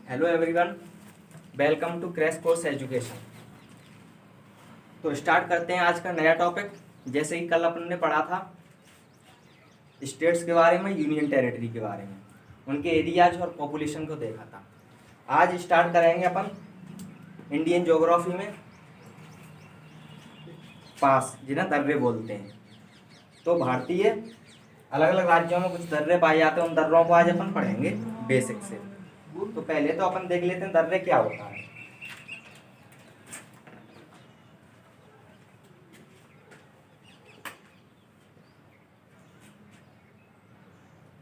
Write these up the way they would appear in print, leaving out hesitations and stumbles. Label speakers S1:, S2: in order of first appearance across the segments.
S1: Hello everyone, welcome to crash course education. तो start करते हैं आज का नया टॉपिक। जैसे कि कल अपन ने पढ़ा था स्टेट्स के बारे में, यूनियन टेरिटरी के बारे में, उनके एरियाज और पॉपुलेशन को देखा था। आज स्टार्ट करेंगे अपन इंडियन ज्योग्राफी में पास, जिन्हें दर्रे बोलते हैं। तो भारतीय अलग अलग राज्यों में कुछ दर्रे पाए जाते हैं, उन दर्रों को आज अपन पढ़ेंगे बेसिक से। तो पहले तो अपन देख लेते हैं दर्रे क्या होता है।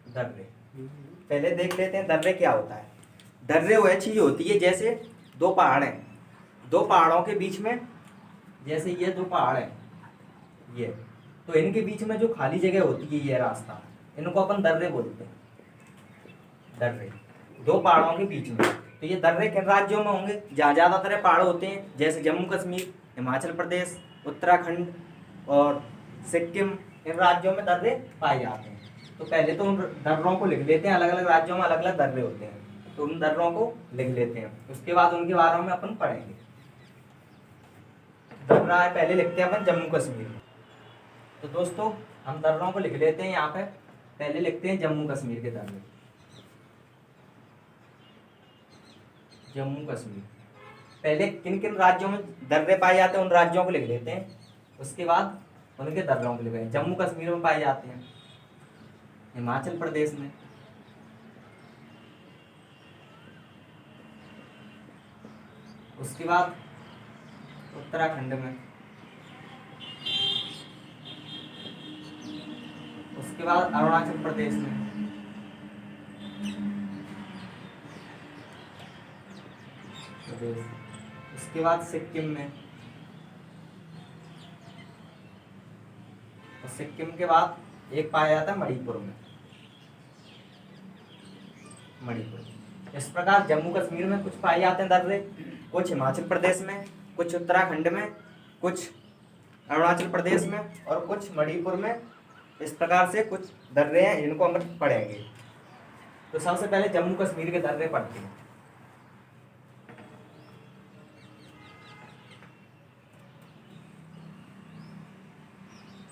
S1: दर्रे पहले देख लेते हैं दर्रे क्या होता है। दर्रे वह चीज होती है जैसे दो पहाड़ हैं, दो पहाड़ों के बीच में, जैसे ये दो पहाड़ हैं ये, तो इनके बीच में जो खाली जगह होती है ये रास्ता, इनको अपन दर्रे बोलते हैं। दर्रे दो पहाड़ों के बीच में। तो ये दर्रे किन राज्यों में होंगे? जहाँ ज्यादातर पहाड़ होते हैं, जैसे जम्मू कश्मीर, हिमाचल प्रदेश, उत्तराखंड और सिक्किम, इन राज्यों में दर्रे पाए जाते हैं। तो पहले तो उन दर्रों को लिख लेते हैं, अलग अलग राज्यों में अलग अलग दर्रे होते हैं, तो उन दर्रों को लिख लेते हैं। उसके बाद उनके बारे में अपन पढ़ेंगे। दर्रा है, पहले लिखते हैं अपन जम्मू कश्मीर। तो दोस्तों हम दर्रों को लिख लेते हैं यहाँ पे। पहले लिखते हैं जम्मू कश्मीर के दर्रे। जम्मू कश्मीर पहले किन किन राज्यों में दर्रे पाए जाते हैं उन राज्यों को लिख लेते हैं, उसके बाद उनके दर्रों को लिखेंगे। जम्मू कश्मीर में पाए जाते हैं हिमाचल प्रदेश में, उसके बाद उत्तराखंड में, उसके बाद अरुणाचल प्रदेश में, उसके बाद सिक्किम में, और सिक्किम के बाद एक पाया जाता है मणिपुर में। मणिपुर। इस प्रकार जम्मू कश्मीर में कुछ पाए जाते हैं दर्रे, कुछ हिमाचल प्रदेश में, कुछ उत्तराखंड में, कुछ अरुणाचल प्रदेश में और कुछ मणिपुर में। इस प्रकार से कुछ दर्रे हैं, इनको हम पढ़ेंगे। तो सबसे पहले जम्मू कश्मीर के दर्रे पढ़ते हैं।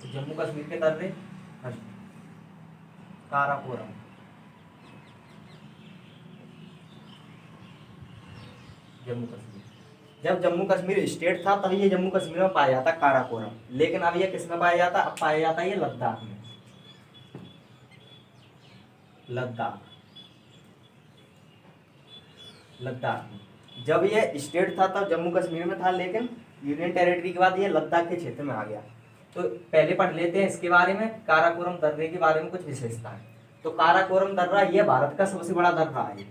S1: जम्मू कश्मीर के दर्रे, काराकोरम, जम्मू कश्मीर। जब जम्मू कश्मीर स्टेट था तब ये जम्मू कश्मीर में पाया जाता काराकोरम, लेकिन अब ये किस में पाया जाता? अब पाया जाता है ये लद्दाख में। लद्दाख, लद्दाख में। जब ये स्टेट था तब जम्मू कश्मीर में था, लेकिन यूनियन टेरिटरी के बाद ये लद्दाख के क्षेत्र में आ गया। तो पहले पढ़ लेते हैं इसके बारे में, काराकोरम दर्रे के बारे में कुछ विशेषता है। तो काराकोरम दर्रा ये भारत का सबसे बड़ा दर्रा है।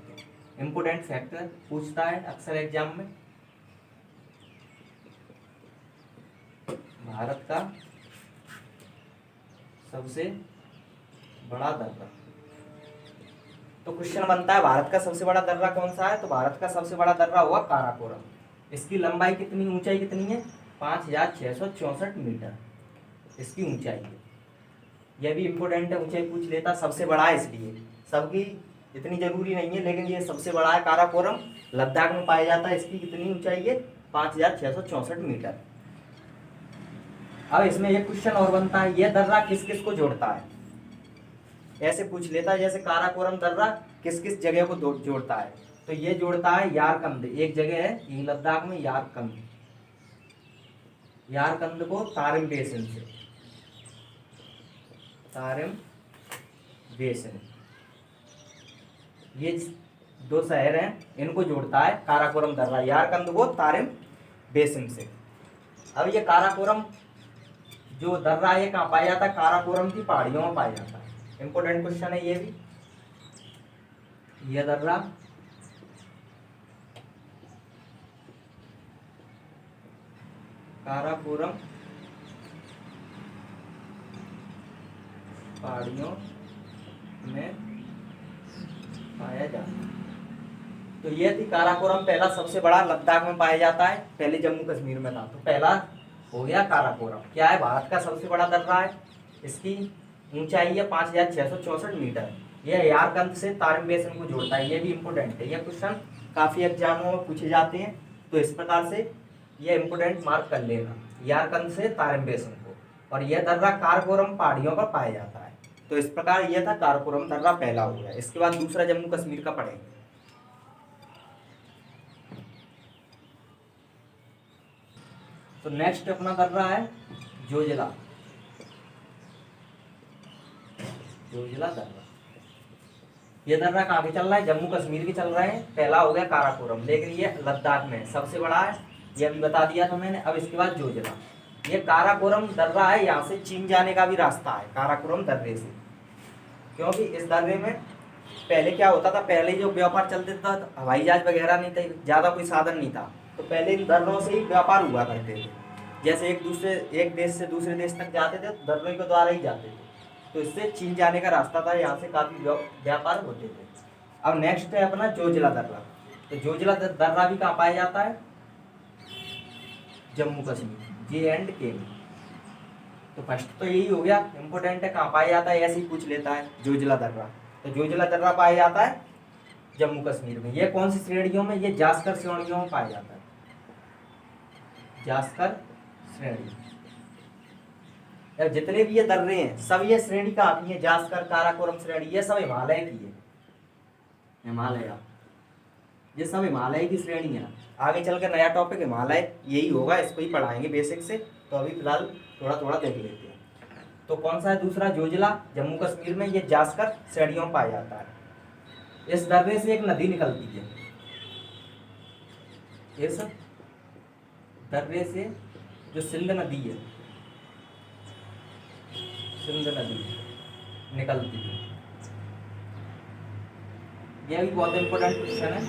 S1: इंपोर्टेंट फैक्टर पूछता है अक्सर एग्जाम में, भारत का सबसे बड़ा दर्रा। तो क्वेश्चन बनता है भारत का सबसे बड़ा दर्रा कौन सा है? तो भारत का सबसे बड़ा दर्रा हुआ काराकोरम। इसकी लंबाई कितनी, ऊंचाई कितनी है? 5664 मीटर इसकी ऊंचाई है। यह भी इंपोर्टेंट है, ऊंचाई पूछ लेता। सबसे बड़ा है इसलिए, सबकी इतनी जरूरी नहीं है, लेकिन ये सबसे बड़ा है काराकोरम, लद्दाख में पाया जाता है। इसकी कितनी ऊंचाई है? 5664 मीटर। अब इसमें एक क्वेश्चन और बनता है, यह दर्रा किस किस को जोड़ता है? ऐसे पूछ लेता है जैसे काराकोरम दर्रा किस किस जगह को जोड़ता है? तो ये जोड़ता है यारकंद, एक जगह है ये लद्दाख में, यारकंद। यारकंद को तारिम बेसिन से, तारिम बेसिन, ये दो शहर हैं, इनको जोड़ता है काराकोरम दर्रा, यारकंद को तारिम बेसिन से। अब ये काराकोरम जो दर्रा है कहाँ पाया जाता है? काराकोरम की पहाड़ियों में पाया जाता है। इंपोर्टेंट क्वेश्चन है ये भी। यह दर्रा काराकोरम पहाड़ियों में पाया जाता है। तो ये थी काराकोरम, पहला सबसे बड़ा लद्दाख में पाया जाता है, पहले जम्मू कश्मीर में था। तो पहला हो गया काराकोरम। क्या है? भारत का सबसे बड़ा दर्रा है, इसकी ऊंचाई है 5664 मीटर। यह यारकंद से तारिम बेसिन को जोड़ता है, ये भी इंपोर्टेंट है। यह क्वेश्चन काफ़ी एग्जामों में पूछे जाते हैं। तो इस प्रकार से ये इम्पोर्टेंट मार्क कर लेना, यारकंद से तारम्बेसन को। और यह दर्रा काराकोरम पहाड़ियों पर पाया जाता है। तो इस प्रकार यह था काराकोरम दर्रा, पहला हो गया। इसके बाद दूसरा जम्मू कश्मीर का पढ़ेंगे। तो नेक्स्ट अपना दर्रा है जोजिला। जोजिला दर्रा, ये दर्रा कहाँ के चल रहा है? जम्मू कश्मीर के चल रहे हैं। पहला हो गया काराकोरम, लेकिन ये लद्दाख में सबसे बड़ा है, ये अभी बता दिया था मैंने। अब इसके बाद जोजिला, ये काराकोरम दर्रा है, यहाँ से चीन जाने का भी रास्ता है काराकोरम दर्रे से। क्योंकि इस दर्रे में पहले क्या होता था, पहले जो व्यापार चलते था, हवाई जहाज वगैरह नहीं थे, ज़्यादा कोई साधन नहीं था, तो पहले इन दर्रों से ही व्यापार हुआ करते थे। जैसे एक देश से दूसरे देश तक जाते थे, दर्रों के द्वारा ही जाते थे। तो इससे चीन जाने का रास्ता था, यहाँ से काफ़ी व्यापार होते थे। अब नेक्स्ट है अपना जोजिला दर्रा। तो जोजिला दर्रा भी कहाँ पाया जाता है? जम्मू कश्मीर, J&K में। तो फर्स्ट तो यही हो गया, इंपॉर्टेंट है, कहाँ पाया जाता है, ऐसे ही पूछ लेता है जोजिला दर्रा। तो जोजिला दर्रा पाया जाता है जम्मू कश्मीर में। ये कौन सी श्रेणियों में? ये जास्कर श्रेणियों में पाया जाता है, जास्कर श्रेणी। जितने भी ये दर्रे हैं सब ये श्रेणी का आती है, जास्कर, काराकोरम श्रेणी, ये सब हिमालय की है। हिमालय, ये सब हिमालय की श्रेणी है। आगे चल के नया टॉपिक हिमालय यही होगा, इसको ही पढ़ाएंगे बेसिक से। तो अभी फिलहाल थोड़ा थोड़ा देख लेते हैं। तो कौन सा है दूसरा? जोजिला, जम्मू कश्मीर में। ये जास्कर श्रेणियों में पाया जाता है। इस दर्रे से एक नदी निकलती है, इस दर्रे से जो सिंध नदी है, सिंध नदी निकलती है। यह भी बहुत इंपॉर्टेंट क्वेश्चन है,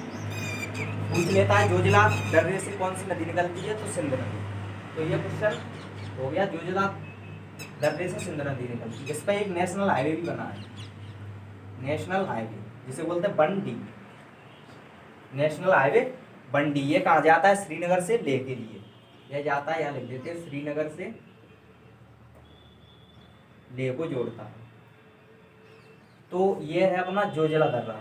S1: पूछ लेता है जोजिला दर्रे से कौन सी नदी निकलती है? तो सिंध नदी। तो ये क्वेश्चन हो गया, जोजिला दर्रे से सिंध नदी निकलती है। इस पर एक नेशनल हाईवे भी बना है, नेशनल हाईवे जिसे बोलते हैं बंडी, नेशनल हाईवे बंडी। ये कहाँ जाता है? श्रीनगर से लेह के लिए यह जाता है, यहाँ लिख देते हैं, श्रीनगर से लेह को जोड़ता है। तो ये है अपना जोजिला दर्रा।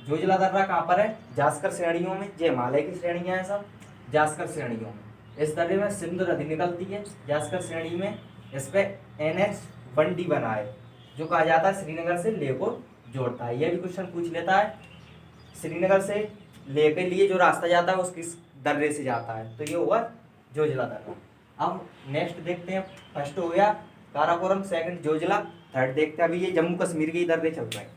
S1: जोजिला दर्रा कहाँ पर है? जास्कर श्रेणियों में। जो हिमालय की श्रेणियाँ हैं सब जास्कर श्रेणियों में। इस दर्रे में सिंधु नदी निकलती है जास्कर श्रेणी में। इस पे NH बंडी बना है, जो कहा जाता है श्रीनगर से लेह को जोड़ता है। यह भी क्वेश्चन पूछ लेता है, श्रीनगर से लेह के लिए जो रास्ता जाता है उसकी दर्रे से जाता है। तो ये हुआ जोजिला दर्रा। अब नेक्स्ट देखते हैं, फर्स्ट हो गया काराकोरम, सेकंड जोजिला, थर्ड देखते हैं अभी ये जम्मू कश्मीर के ही दर्रे चल रहे हैं।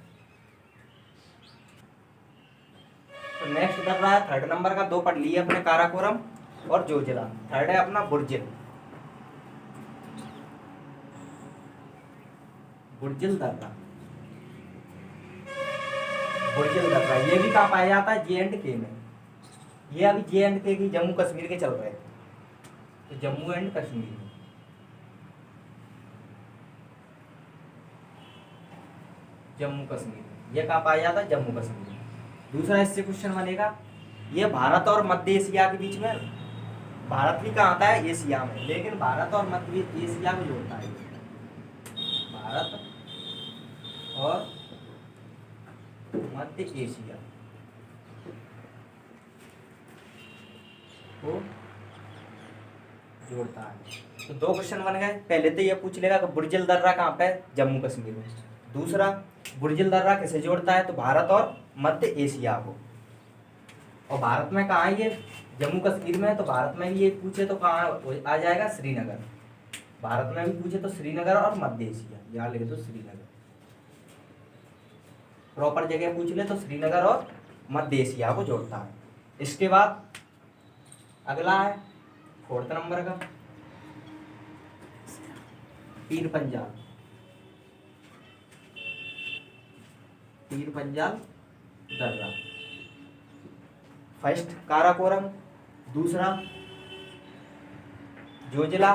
S1: तो नेक्स्ट दर्रा है थर्ड नंबर का, दो पढ़ लिए अपने, काराकोरम और जोजिला। थर्ड है अपना बुर्जिल, बुर्जिल दर्रा। बुर्जिल दर्रा ये भी कहाँ पाया जाता है? J&K में। ये अभी J&K की जम्मू कश्मीर के चल रहे थे, तो जम्मू एंड कश्मीर में। जम्मू कश्मीर ये कहाँ पाया जाता है? जम्मू कश्मीर में। दूसरा इससे क्वेश्चन बनेगा, ये भारत और मध्य एशिया के बीच में, भारत भी कहाँ आता है? एशिया में, लेकिन भारत और मध्य एशिया में जोड़ता है, भारत और मध्य एशिया को जोड़ता है। तो दो क्वेश्चन बन गए। पहले तो ये पूछ लेगा कि बुर्जिल दर्रा कहाँ पे है? जम्मू कश्मीर में। दूसरा, बुर्जिल दर्रा किसे जोड़ता है? तो भारत और मध्य एशिया को। और भारत में कहाँ है ये? जम्मू कश्मीर में। तो भारत में भी ये पूछे तो कहाँ आ जाएगा? श्रीनगर। भारत में भी पूछे तो श्रीनगर और मध्य एशिया, यहाँ लिख दो श्रीनगर। प्रॉपर जगह पूछ ले तो श्रीनगर और मध्य एशिया को जोड़ता है। इसके बाद अगला है फोर्थ नंबर का, पीर पंजाल। पीर पंजाल दर्रा। फर्स्ट काराकोरम, दूसरा जोजिला,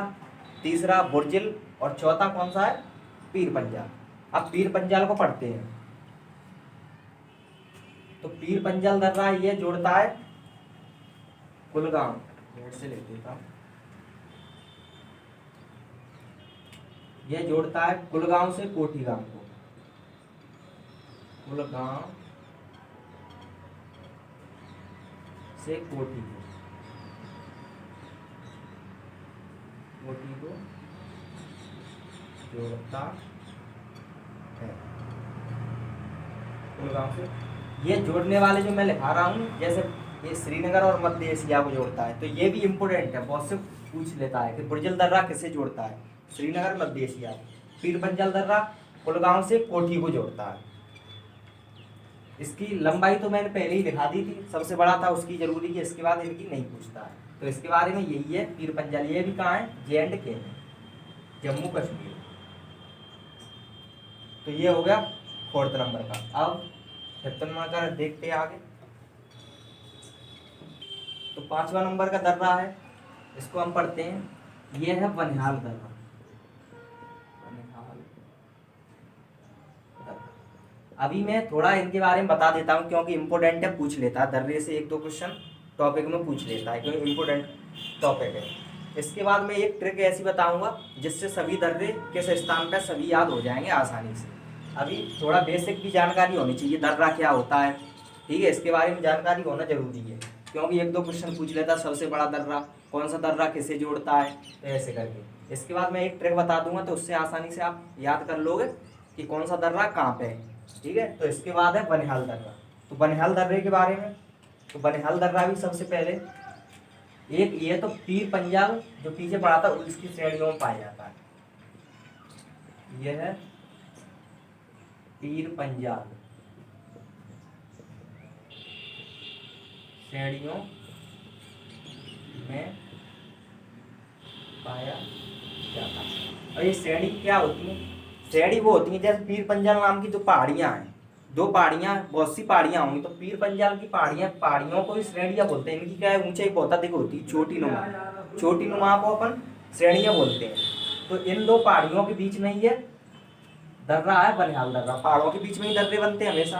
S1: तीसरा बुर्जिल और चौथा कौन सा है? पीर पंजाल। अब पीर पंजाल को पढ़ते हैं। तो पीर पंजाल दर्रा ये जोड़ता है कुलगांव, से लिख देता हूं, ये जोड़ता है कुलगांव से कोठीगांव को। कुलगांव से कोठी को जोड़ता है। कुलगांव से ये जोड़ने वाले जो मैं लिखा रहा हूँ, जैसे ये श्रीनगर और मध्य एशिया को जोड़ता है, तो ये भी इम्पोर्टेंट है, बहुत से पूछ लेता है कि बुर्जिल दर्रा किसे जोड़ता है, श्रीनगर मध्य एशिया। पीर पंजाल दर्रा कुलगांव से कोठी को जोड़ता है। इसकी लंबाई तो मैंने पहले ही दिखा दी थी, सबसे बड़ा था, उसकी जरूरी है, इसके बाद इनकी नहीं पूछता है। तो इसके बारे में यही है पीर पंजाल। ये भी कहाँ है, J&K में, जम्मू कश्मीर। तो ये हो गया 4th नंबर का। अब 5th नंबर का देखते हैं आगे। तो 5वां नंबर का दर्रा है, इसको हम पढ़ते हैं। ये है बनिहाल दर्रा। अभी मैं थोड़ा इनके बारे में बता देता हूँ, क्योंकि इंपॉर्टेंट है, पूछ लेता है दर्रे से 1-2 क्वेश्चन टॉपिक में पूछ लेता है, क्योंकि इंपॉर्टेंट टॉपिक है। इसके बाद मैं एक ट्रिक ऐसी बताऊंगा जिससे सभी दर्रे किस स्थान पर सभी याद हो जाएंगे आसानी से। अभी थोड़ा बेसिक भी जानकारी होनी चाहिए, दर्रा क्या होता है, ठीक है, इसके बारे में जानकारी होना जरूरी है, क्योंकि 1-2 क्वेश्चन पूछ लेता है, सबसे बड़ा दर्रा, कौन सा दर्रा किसे जोड़ता है, तो ऐसे करके। इसके बाद मैं एक ट्रिक बता दूंगा, तो उससे आसानी से आप याद कर लोगे कि कौन सा दर्रा कहाँ पे है, ठीक है। तो इसके बाद है बनिहाल दर्रा। तो बनिहाल दर्रे के बारे में, तो बनिहाल दर्रा भी सबसे पहले एक, ये तो पीर पंजाल जो पीछे पड़ा था उसकी श्रेणियों में पाया जाता है। यह है पीर पंजाल श्रेणियों में पाया जाता है। और ये श्रेणी क्या होती है, श्रेणी वो होती है जैसे पीर पंजाल नाम की जो पहाड़ियां हैं, 2 पहाड़ियां, बहुत सी पहाड़ियां होंगी, तो पीर पंजाल की पहाड़ियों को ही श्रेणियां बोलते हैं। इनकी क्या है, ऊंचाई बहुत अधिक होती है, छोटी नुमा को अपन श्रेणियां बोलते हैं। तो इन 2 पहाड़ियों के बीच में ये दर्रा है बनिहाल दर्रा। पहाड़ों के बीच में ही दर्रे बनते हैं हमेशा,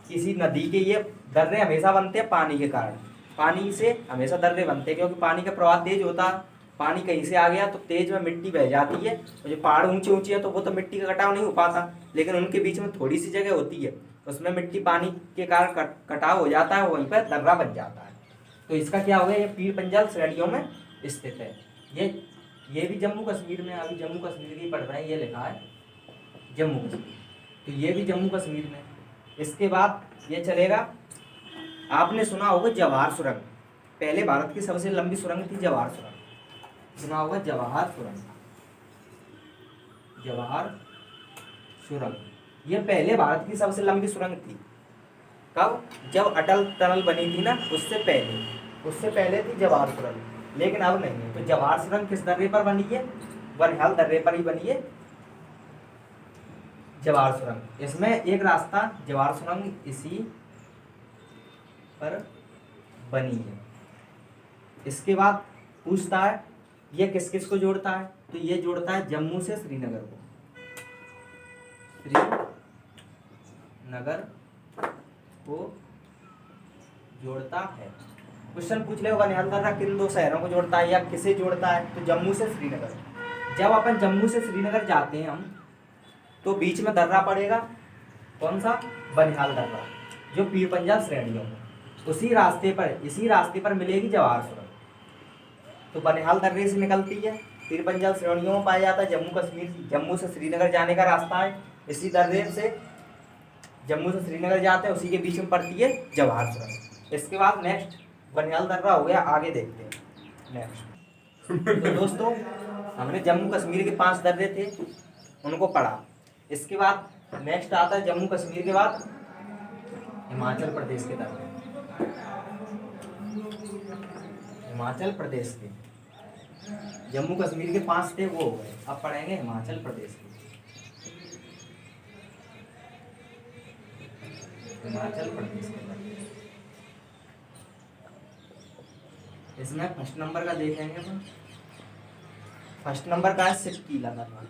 S1: किसी नदी के ये दर्रे हमेशा बनते हैं पानी के कारण, पानी से हमेशा दर्रे बनते हैं, क्योंकि पानी का प्रवाह तेज होता है, पानी कहीं से आ गया तो तेज में मिट्टी बह जाती है। और जो पहाड़ ऊंचे ऊंचे है तो वो तो मिट्टी का कटाव नहीं हो पाता, लेकिन उनके बीच में थोड़ी सी जगह होती है, उसमें मिट्टी पानी के कारण कटाव हो जाता है, वहीं पर दर्रा बन जाता है। तो इसका क्या हो गया, ये पीर पंजाल श्रेणियों में स्थित है। ये भी जम्मू कश्मीर में, अभी जम्मू कश्मीर की पढ़ रहे हैं, ये लिखा है जम्मू कश्मीर, तो ये भी जम्मू कश्मीर में। इसके बाद ये चलेगा, आपने सुना होगा जवाहर सुरंग, पहले भारत की सबसे लंबी सुरंग थी जवाहर सुरंग, सुना होगा जवाहर सुरंग। जवाहर सुरंग ये पहले भारत की सबसे लंबी सुरंग थी। कब, जब अटल टनल बनी थी ना, उससे पहले थी जवाहर सुरंग, लेकिन अब नहीं है। तो जवाहर सुरंग किस दर्रे पर बनी है, बनिहाल दर्रे पर ही बनी है जवाहर सुरंग। इसमें एक रास्ता जवाहर सुरंग इसी पर बनी है। इसके बाद पूछता है ये किस किस को जोड़ता है, तो ये जोड़ता है जम्मू से श्रीनगर को, श्रीनगर को जोड़ता है। क्वेश्चन पूछ ले बनिहाल दर्रा किन 2 शहरों को जोड़ता है या किसे जोड़ता है, तो जम्मू से श्रीनगर। जब अपन जम्मू से श्रीनगर जाते हैं हम, तो बीच में दर्रा पड़ेगा, कौन सा, बनिहाल दर्रा, जो पीर पंजाल श्रेणियों में, इसी रास्ते पर मिलेगी जवाहर सुरंग। तो बनिहाल दर्रे से निकलती है, पीर पंजाल श्रेणियों में पाया जाता है, जम्मू से श्रीनगर जाने का रास्ता है, इसी दर्रे से जम्मू से श्रीनगर जाते हैं, उसी के बीच में पड़ती है जवाहर सुरंग। इसके बाद नेक्स्ट बनिहाल दर्रा हो गया, आगे देखते हैं नेक्स्ट। तो दोस्तों हमने जम्मू कश्मीर के 5 दर्रे थे, उनको पढ़ा। इसके बाद नेक्स्ट आता है जम्मू कश्मीर के बाद हिमाचल प्रदेश के दर्रे। हिमाचल प्रदेश के, जम्मू कश्मीर के 5 थे वो हो गए, अब पढ़ेंगे हिमाचल प्रदेश के। हिमाचल प्रदेश के इसमें फर्स्ट नंबर का देखेंगे अपन। फर्स्ट नंबर का है सिपकीला दर्रा,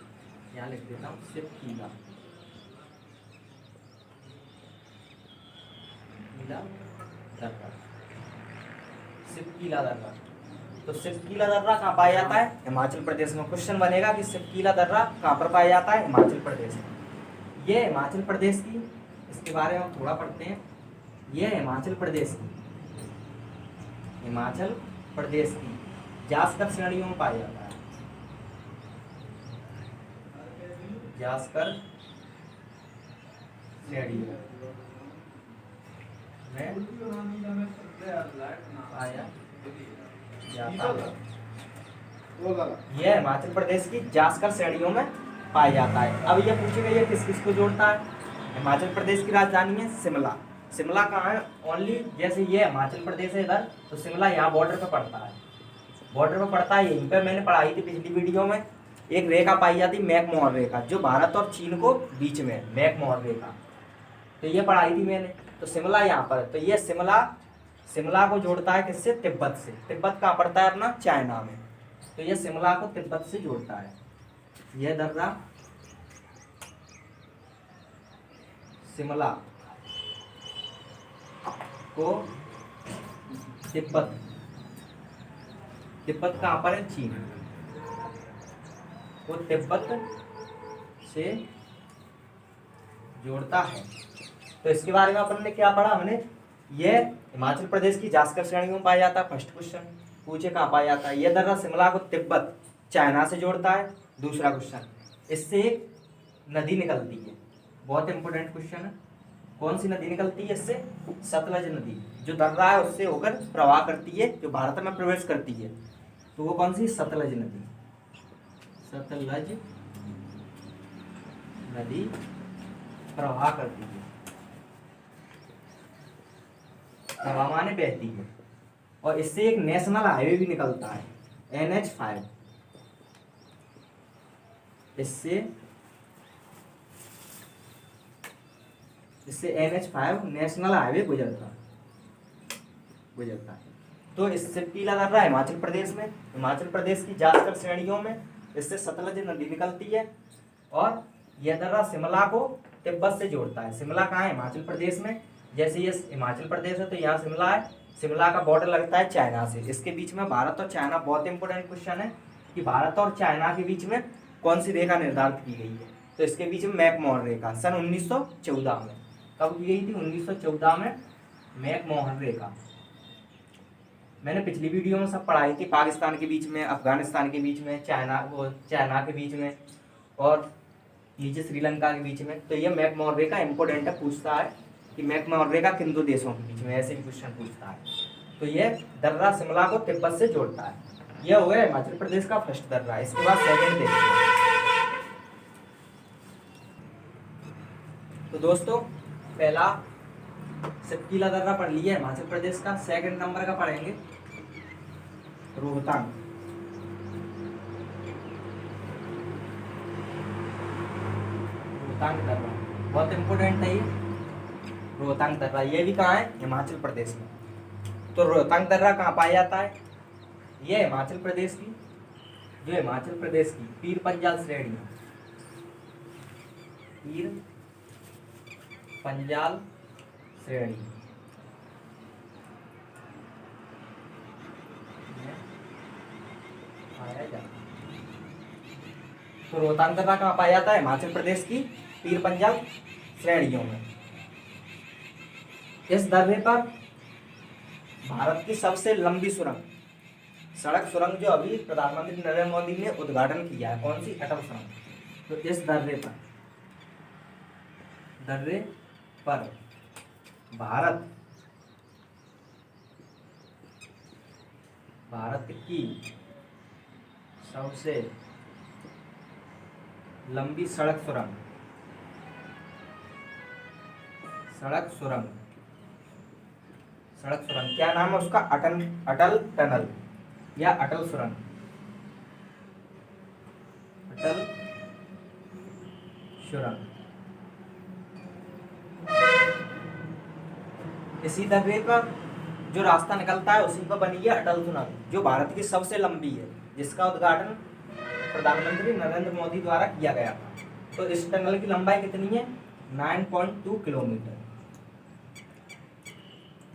S1: यहाँ लिख देता हूँ सिपकीला दर्रा। सिपकीला दर्रा, तो सिपकीला दर्रा कहाँ पाया जाता है, हिमाचल प्रदेश में। क्वेश्चन बनेगा कि सिपकीला दर्रा कहाँ पर पाया जाता है, हिमाचल प्रदेश में। ये हिमाचल प्रदेश की, इसके बारे में थोड़ा पढ़ते हैं। ये हिमाचल प्रदेश की हिमाचल प्रदेश की जासकर श्रेणियों में पाया जाता है। जासकर श्रेणियों में पाया जाता है। यह हिमाचल प्रदेश की जासकर श्रेणियों में पाया जाता है। अब यह पूछेगा ये किस किस को जोड़ता है। हिमाचल प्रदेश की राजधानी है शिमला। शिमला कहाँ है? ओनली जैसे ये हिमाचल प्रदेश है इधर, तो शिमला यहाँ बॉर्डर पे पड़ता है। बॉर्डर पे पड़ता है। यहीं पे मैंने पढ़ाई थी पिछली वीडियो में, एक रेखा पाई जाती मैकमोहन रेखा, जो भारत और चीन को बीच में है, मैकमोहन रेखा। तो ये पढ़ाई थी मैंने। तो शिमला यहाँ पर, तो ये शिमला को जोड़ता है किससे? तिब्बत से। तिब्बत कहाँ पड़ता है अपना? चाइना में। तो ये शिमला को तिब्बत से जोड़ता है। यह दर्रा शिमला को तिब्बत कहाँ पर है? चीन को तिब्बत से जोड़ता है। तो इसके बारे में अपन ने क्या पढ़ा? हमने ये हिमाचल प्रदेश की जासकर श्रेणी में पाया जाता है। फर्स्ट क्वेश्चन पूछे कहाँ पाया जाता है। यह दर्रा शिमला को तिब्बत चाइना से जोड़ता है। दूसरा क्वेश्चन, इससे एक नदी निकलती है। बहुत इंपॉर्टेंट क्वेश्चन है। कौन सी नदी निकलती है इससे? सतलज नदी, जो दर्रा है उससे होकर प्रवाह करती है, जो भारत में प्रवेश करती है। तो वो कौन सी? सतलज नदी। सतलज नदी प्रवाह करती है। प्रवाह माने बहती है। और इससे एक नेशनल हाईवे भी निकलता है, NH5। इससे NH5 नेशनल हाईवे गुजरता है। तो इससे पीला दर्रा हिमाचल प्रदेश में, हिमाचल प्रदेश की जासकर श्रेणियों में इससे सतलज नदी निकलती है। और यह दर्रा शिमला को तिब्बत से जोड़ता है। शिमला कहाँ है? हिमाचल प्रदेश में। जैसे ये हिमाचल प्रदेश है तो यहाँ शिमला है। शिमला का बॉर्डर लगता है चाइना से। इसके बीच में भारत और चाइना, बहुत इंपॉर्टेंट क्वेश्चन है कि भारत और चाइना के बीच में कौन सी रेखा निर्धारित की गई है। तो इसके बीच में मैकमोहन रेखा सन 1914 में। कब की गई थी? 1914 में मैकमोहन रेखा। मैंने पिछली वीडियो में सब पढ़ाई थी। पाकिस्तान के बीच में, अफगानिस्तान के बीच में, चाइना के बीच में, और नीचे श्रीलंका के बीच में। तो ये मैकमोहन रेखा इंपॉर्टेंट है, पूछता है कि मैकमोहन रेखा किन दो देशों के बीच में, ऐसे भी क्वेश्चन पूछता है। तो ये दर्रा शिमला को तिब्बत से जोड़ता है। यह हो गया हिमाचल प्रदेश का फर्स्ट दर्रा। इसके बाद सेकंड देखते हैं। तो दोस्तों, पहला सतकीला दर्रा पढ़ लिया हिमाचल प्रदेश का। सेकंड नंबर का पढ़ेंगे रोहतांग। रोहतांग दर्रा बहुत इंपोर्टेंट है ये। रोहतांग दर्रा ये भी कहाँ है? हिमाचल प्रदेश में। तो रोहतांग दर्रा कहाँ पाया जाता है? ये हिमाचल प्रदेश की पीर पंजाल श्रेणी, पीर पंजाल श्रेणी पाया जाता है। तो रोहतांग दर्रा कहाँ पाया जाता है? हिमाचल प्रदेश की पीर पंजाल श्रेणियों में। इस दर्रे पर भारत की सबसे लंबी सड़क सुरंग जो अभी प्रधानमंत्री नरेंद्र मोदी ने उद्घाटन किया है, कौन सी? अटल सुरंग। तो इस दर्रे पर भारत की सबसे लंबी सड़क सुरंग क्या नाम है उसका? अटल टनल या अटल सुरंग। इसी दर्रे पर जो रास्ता निकलता है उसी पर बनी है अटल सुरंग, जो भारत की सबसे लंबी है, जिसका उद्घाटन प्रधानमंत्री नरेंद्र मोदी द्वारा किया गया था। तो इस टनल की लंबाई कितनी है? 9.2 किलोमीटर।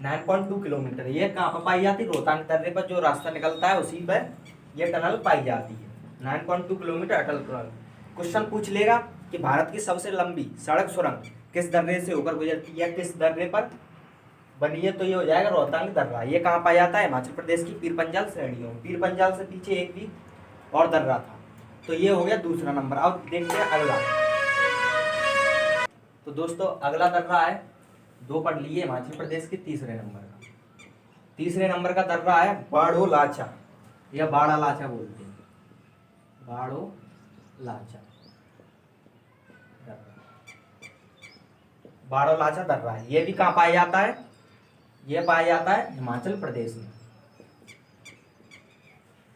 S1: 9.2 किलोमीटर। ये कहाँ पर पाई जाती है? रोहतांग दर्रे पर जो रास्ता निकलता है उसी पर यह टनल पाई जाती है। 9.2 किलोमीटर अटल टनल। क्वेश्चन पूछ लेगा कि भारत की सबसे लंबी सड़क सुरंग किस दर्रे से होकर गुजरती है, किस दर्रे पर बनिए तो ये हो जाएगा रोहतांग दर्रा। ये कहाँ पाया जाता है? हिमाचल प्रदेश की पीरपंजाल श्रेणियों में। पीरपंजाल से पीछे एक भी और दर्रा था। तो ये हो गया दूसरा नंबर। अब देखते हैं अगला। तो दोस्तों अगला दर्रा है, दो पढ़ लिए हिमाचल प्रदेश के तीसरे नंबर का। तीसरे नंबर का दर्रा है बाड़ो लाचा या बाड़ा लाचा बोलते हैं, बाड़ो लाचा दर्रा। बाड़ो लाचा दर्रा है। ये भी कहाँ पाया जाता है? ये पाया जाता है हिमाचल प्रदेश में।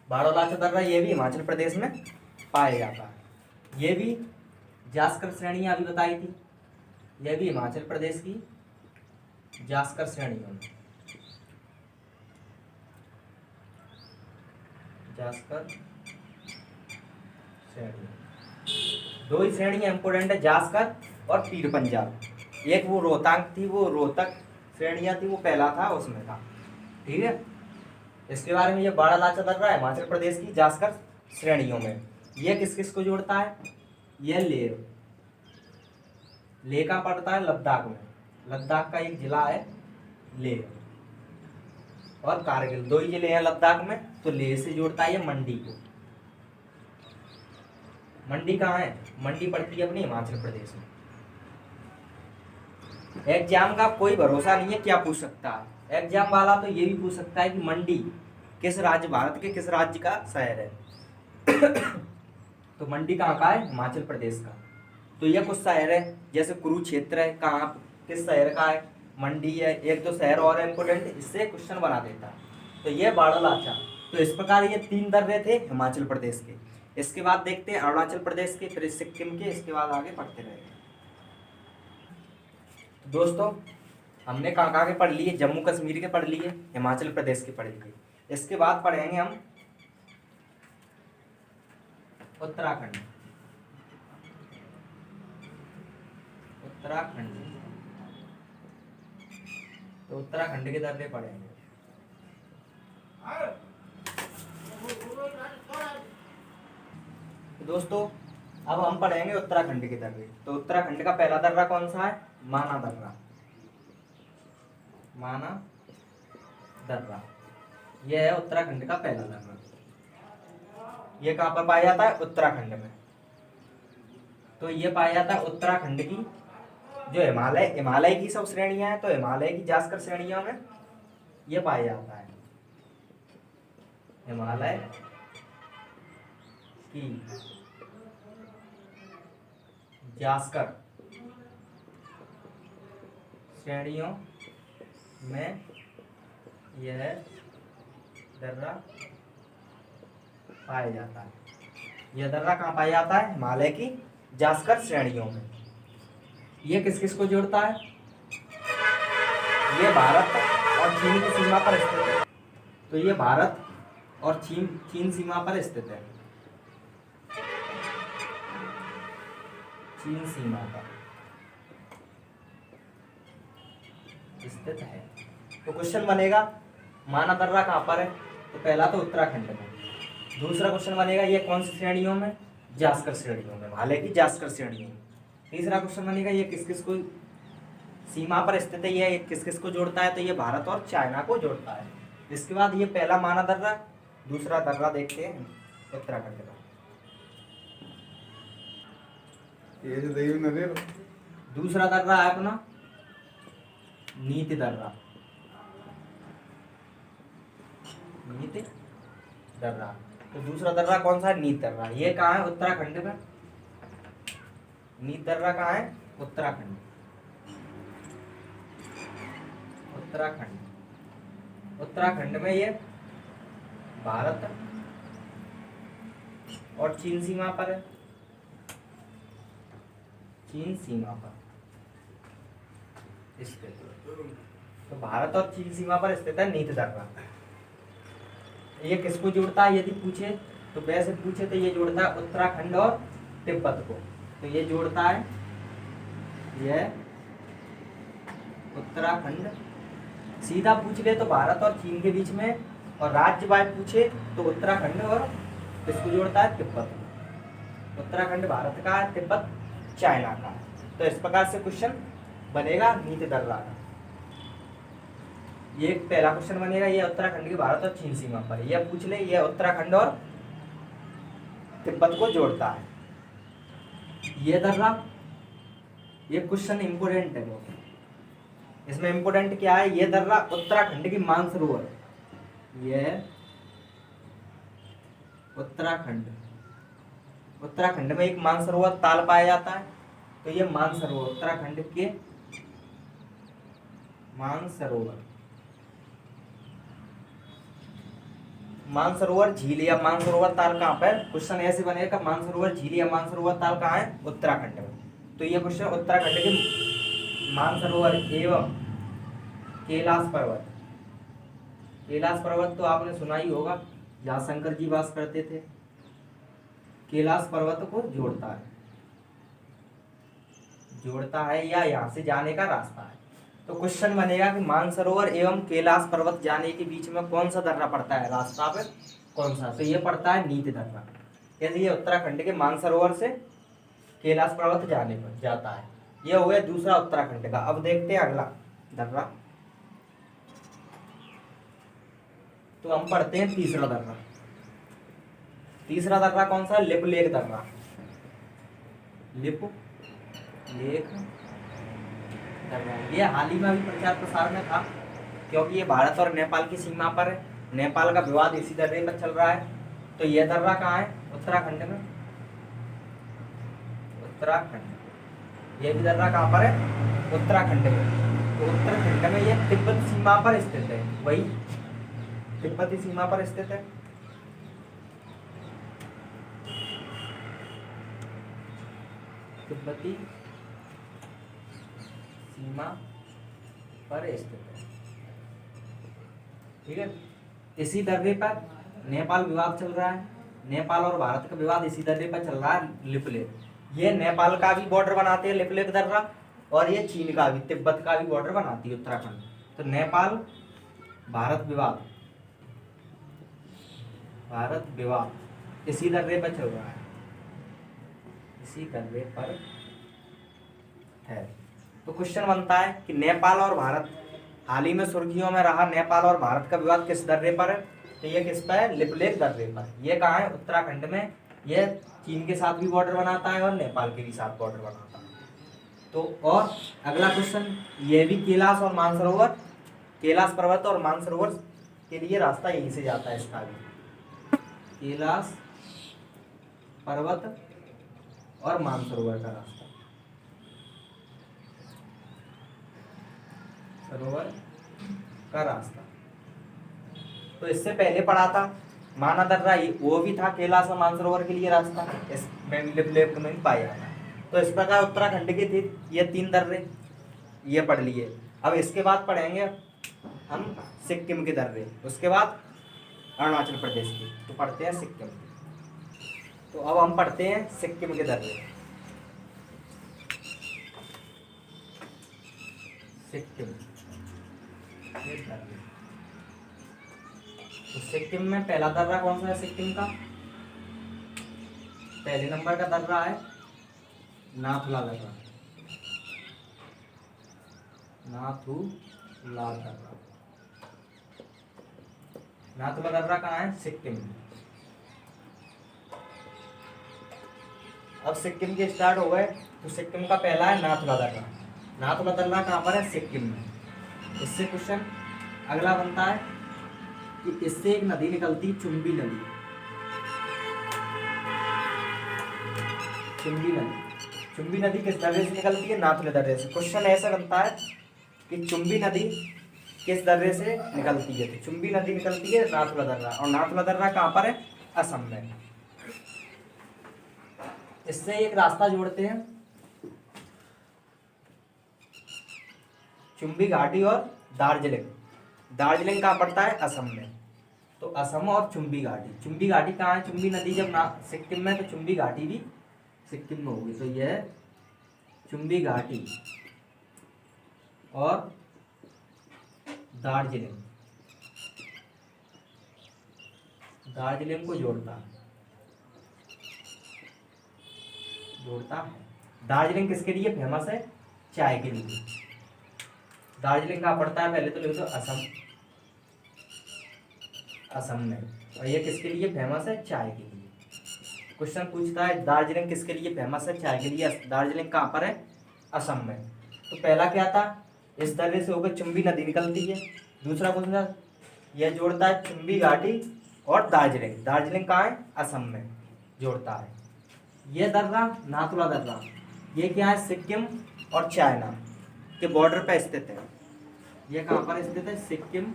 S1: बाड़ो लाचा दर्रा ये भी हिमाचल प्रदेश में पाया जाता है। ये भी जास्कर श्रेणियां अभी बताई थी, यह भी हिमाचल प्रदेश की जास्कर श्रेणियों में, जास्कर श्रेणी। दो ही श्रेणियां इंपोर्टेंट है, जास्कर और पीरपंजाल। एक वो रोहतांग थी, वो रोहतक श्रेणियां थी, वो पहला था उसमें था। ठीक है, इसके बारे में ये बाड़ा लाचा दर्रा है हिमाचल प्रदेश की जास्कर श्रेणियों में। ये किस किस को जोड़ता है? ये लेह, लेह का पड़ता है लद्दाख में, लद्दाख का एक जिला है लेह, और कारगिल, दो ही जिले हैं लद्दाख में। तो लेह से जोड़ता है ये मंडी को। मंडी कहाँ है? मंडी पड़ती है अपने हिमाचल प्रदेश में। एग्जाम का कोई भरोसा नहीं है, क्या पूछ सकता है एग्जाम वाला? तो ये भी पूछ सकता है कि मंडी किस राज्य, भारत के किस राज्य का शहर है? तो मंडी कहाँ का है? हिमाचल प्रदेश का। तो ये कुछ शहर है, जैसे कुरुक्षेत्र है, कहाँ किस शहर का है? मंडी है। एक दो शहर और इंपोर्टेंट, इससे क्वेश्चन बना देता है। तो ये बाड़ा लाचा। तो इस प्रकार ये तीन दर्रे थे हिमाचल प्रदेश के। इसके बाद देखते हैं अरुणाचल प्रदेश के, फिर सिक्किम के, इसके बाद आगे पढ़ते रहेंगे। तो दोस्तों हमने कहाँ के पढ़ लिए? जम्मू कश्मीर के पढ़ लिए, हिमाचल प्रदेश के पढ़ लिए। इसके बाद पढ़ेंगे हम उत्तराखंड। उत्तराखंड, तो उत्तराखंड के दर्रे पढ़ेंगे। तो दोस्तों अब हम पढ़ेंगे उत्तराखंड के दर्रे। तो उत्तराखंड का पहला दर्रा कौन सा है? माना दर्रा, माना दर्रा। यह है उत्तराखंड का पहला दर्रा। ये कहाँ पर पाया जाता है? उत्तराखंड में। तो ये पाया जाता है उत्तराखंड की जो हिमालय की सब श्रेणियां हैं, तो हिमालय की जास्कर श्रेणियों में ये पाया जाता है। हिमालय की जास्कर श्रेणियों में यह दर्रा पाया जाता है। यह दर्रा कहाँ पाया जाता है? हिमालय की जास्कर श्रेणियों में। ये किस किस को जोड़ता है? ये भारत और चीन की सीमा पर स्थित है। तो ये भारत और चीन सीमा पर स्थित है, चीन सीमा पर स्थित है। तो क्वेश्चन बनेगा माना दर्रा कहाँ पर है? तो पहला तो उत्तराखंड में। दूसरा क्वेश्चन बनेगा ये कौन सी श्रेणियों में? जास्कर श्रेणियों में, हिमालय की जास्कर श्रेणियों में। तीसरा क्वेश्चन बनेगा ये किस किस को सीमा पर स्थित है, ये किस किस को जोड़ता है? तो ये भारत और चाइना को जोड़ता है। इसके बाद ये पहला माना दर्रा। दूसरा दर्रा देखते हैं उत्तराखंड का। दूसरा दर्रा है अपना नीति दर्रा, नीति दर्रा। तो दूसरा दर्रा कौन सा है? नीति दर्रा। ये कहाँ है? उत्तराखंड में। नीति दर्रा कहाँ है? उत्तराखंड, उत्तराखंड। उत्तराखंड में ये भारत और चीन सीमा पर है, चीन सीमा पर स्थित। तो भारत और चीन सीमा पर स्थित है नीति दर्रा। ये किसको जोड़ता है यदि पूछे तो? वैसे पूछे तो ये जोड़ता है उत्तराखंड और तिब्बत को। तो ये जोड़ता है यह उत्तराखंड। सीधा पूछ ले तो भारत और चीन के बीच में, और राज्य वाइज पूछे तो उत्तराखंड और किसको जोड़ता है? तिब्बत। उत्तराखंड भारत का है, तिब्बत चाइना का। तो इस प्रकार से क्वेश्चन बनेगा नीति दर्रा का। ये पहला क्वेश्चन बनेगा, ये उत्तराखंड की भारत और चीन सीमा पर, यह पूछ ले, ये उत्तराखंड और तिब्बत को जोड़ता है। ये दर्रा, ये क्वेश्चन इंपोर्टेंट है बहुत। इसमें इंपोर्टेंट क्या है, ये दर्रा उत्तराखंड की मानसरोवर, ये उत्तराखंड में एक मानसरोवर ताल पाया जाता है। तो ये मानसरोवर, उत्तराखंड के मानसरोवर झील या मानसरोवर ताल कहाँ पर, क्वेश्चन ऐसे बनेगा, मानसरोवर झील या मानसरोवर ताल कहाँ है, उत्तराखंड में। तो ये क्वेश्चन उत्तराखंड के मानसरोवर एवं कैलाश पर्वत तो आपने सुना ही होगा, जहाँ शंकर जी वास करते थे। कैलाश पर्वत को जोड़ता है या यहाँ से जाने का रास्ता है। तो क्वेश्चन बनेगा कि मानसरोवर एवं कैलाश पर्वत जाने के बीच में कौन सा दर्रा पड़ता है, रास्ता पे कौन सा, तो ये पड़ता है नीत दर्रा। यानी ये उत्तराखंड के मानसरोवर से कैलाश पर्वत जाने पर जाता है। ये हो गया दूसरा उत्तराखंड का। अब देखते हैं अगला दर्रा, तो हम पढ़ते हैं तीसरा दर्रा। तीसरा दर्रा कौन सा, लिपुलेख दर्रा। लिपुलेख दर्रा ये हाल ही में अभी प्रचार प्रसार में था, क्योंकि ये भारत और नेपाल की सीमा पर है। नेपाल का विवाद इसी दर्रे पर चल रहा है। तो ये दर्रा कहाँ है, उत्तराखंड में। उत्तराखंड, ये भी दर्रा कहाँ पर है, उत्तराखंड में। तो उत्तराखंड में ये तिब्बत सीमा पर स्थित है, वही तिब्बती सीमा पर स्थित है। तिब्बती सीमा पर स्थित है, ठीक है। इसी दर्रे पर नेपाल विवाद चल रहा है, नेपाल और भारत का विवाद इसी दर्रे पर चल रहा है, लिपुलेख। ये नेपाल का भी बॉर्डर बनाते हैं लिपुलेख दर्रा, और ये चीन का भी, तिब्बत का भी बॉर्डर बनाती है उत्तराखंड। तो नेपाल भारत विवाद इसी दर्रे पर चल रहा है, इसी दर्रे पर है। तो क्वेश्चन बनता है कि नेपाल और भारत, हाल ही में सुर्खियों में रहा नेपाल और भारत का विवाद किस दर्रे पर है, तो ये किस पर है, लिपुलेख दर्रे पर। ये कहाँ है, उत्तराखंड में। ये चीन के साथ भी बॉर्डर बनाता है और नेपाल के भी साथ बॉर्डर बनाता है। तो और अगला क्वेश्चन, ये भी कैलाश और मानसरोवर, कैलाश पर्वत और मानसरोवर के लिए रास्ता यहीं से जाता है। इसका भी कैलाश पर्वत और मानसरोवर का रास्ता, सरोवर का रास्ता। तो इससे पहले पढ़ा था माना दर्रा, वो भी था कैलाश और मानसरोवर के लिए रास्ता, इसमें लिपुलेख में पाया था। तो इस प्रकार उत्तराखंड के थे ये 3 दर्रे, ये पढ़ लिए। अब इसके बाद पढ़ेंगे हम सिक्किम के दर्रे, उसके बाद अरुणाचल प्रदेश के। तो पढ़ते हैं सिक्किम। तो अब हम पढ़ते हैं सिक्किम के दर्रे। सिक्किम के दर्रे, तो सिक्किम में पहला दर्रा कौन सा है, सिक्किम का पहले नंबर का दर्रा है नाथुला दर्रा। नाथुला दर्रा कहाँ है, सिक्किम में। अब सिक्किम के स्टार्ट हो गए, तो सिक्किम का पहला है नाथुला दर्रा। नाथुला दर्रा कहाँ पर है, सिक्किम में। इससे क्वेश्चन अगला बनता है कि इससे एक नदी निकलती, चुम्बी नदी। चुम्बी नदी किस दर्रे से निकलती है, नाथुला दर्रे से। क्वेश्चन ऐसा बनता है कि चुम्बी नदी किस दर्रे से निकलती है, तो चुम्बी नदी निकलती है नाथुला दर्रा, और नाथुला दर्रा कहाँ पर है, असम में। इससे एक रास्ता जोड़ते हैं चुम्बी घाटी और दार्जिलिंग। दार्जिलिंग कहाँ पड़ता है, असम में। तो असम और चुम्बी घाटी कहाँ है, चुम्बी नदी जब सिक्किम में, तो चुम्बी घाटी भी सिक्किम में होगी। तो यह चुम्बी घाटी और दार्जिलिंग को जोड़ता है। दार्जिलिंग किसके लिए फेमस है, चाय के लिए। दार्जिलिंग कहाँ पड़ता है, पहले तो लिख दो असम। असम में। और ये किसके लिए फेमस है? चाय के लिए। क्वेश्चन पूछता है दार्जिलिंग किसके लिए फेमस है? चाय के लिए। दार्जिलिंग कहाँ पर है? असम में। तो पहला क्या था? इस दर्रे से होकर चुम्बी नदी निकलती है। दूसरा क्वेश्चन यह जोड़ता है चुम्बी घाटी और दार्जिलिंग। दार्जिलिंग कहाँ है? असम में जोड़ता है। यह दर्रा नाथुला दर्रा, ये क्या है? सिक्किम और चाइना के बॉर्डर पर स्थित है। यह कहाँ पर स्थित है? सिक्किम